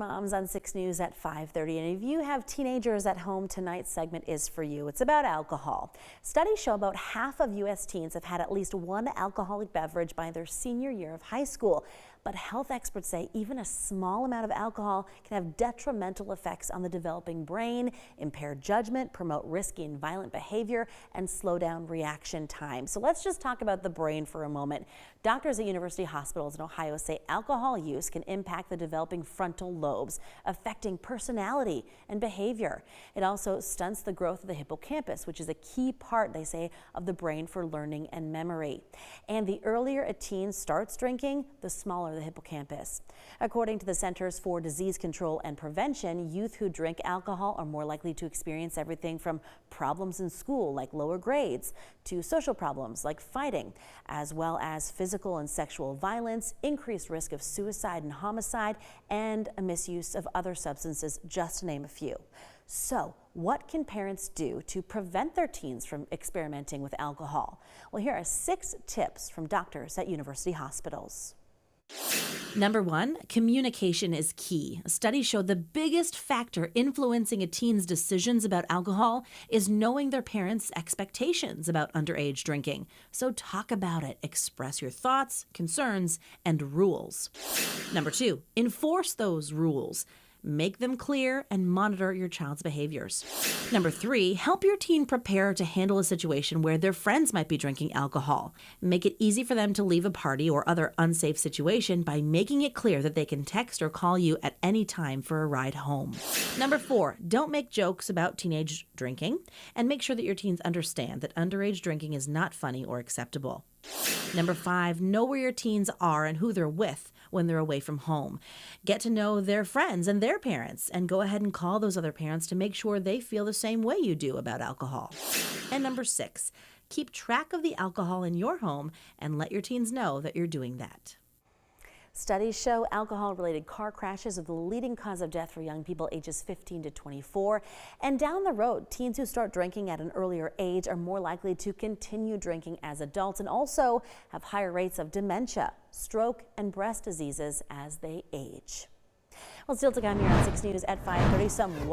Moms on 6 News at 5:30. And if you have teenagers at home, tonight's segment is for you. It's about alcohol. Studies show about half of U.S. teens have had at least one alcoholic beverage by their senior year of high school. But health experts say even a small amount of alcohol can have detrimental effects on the developing brain, impair judgment, promote risky and violent behavior, and slow down reaction time. So let's just talk about the brain for a moment. Doctors at university hospitals in Ohio say alcohol use can impact the developing frontal lobes, affecting personality and behavior. It also stunts the growth of the hippocampus, which is a key part, they say, of the brain for learning and memory. And the earlier a teen starts drinking, the smaller the hippocampus. According to the Centers for Disease Control and Prevention, youth who drink alcohol are more likely to experience everything from problems in school, like lower grades, to social problems like fighting, as well as physical and sexual violence, increased risk of suicide and homicide, and a misuse of other substances, just to name a few. So, what can parents do to prevent their teens from experimenting with alcohol? Well, here are 6 tips from doctors at university hospitals. Number 1, communication is key. Studies show the biggest factor influencing a teen's decisions about alcohol is knowing their parents' expectations about underage drinking. So talk about it. Express your thoughts, concerns, and rules. Number 2, enforce those rules. Make them clear and monitor your child's behaviors. Number 3, help your teen prepare to handle a situation where their friends might be drinking alcohol. Make it easy for them to leave a party or other unsafe situation by making it clear that they can text or call you at any time for a ride home. Number 4, don't make jokes about teenage drinking, and make sure that your teens understand that underage drinking is not funny or acceptable. Number 5, know where your teens are and who they're with when they're away from home. Get to know their friends and their parents, and go ahead and call those other parents to make sure they feel the same way you do about alcohol. And number 6, keep track of the alcohol in your home and let your teens know that you're doing that. Studies show alcohol-related car crashes are the leading cause of death for young people ages 15 to 24. And down the road, teens who start drinking at an earlier age are more likely to continue drinking as adults and also have higher rates of dementia, stroke, and breast diseases as they age. Well, still to come here on 6 News at 5:30, some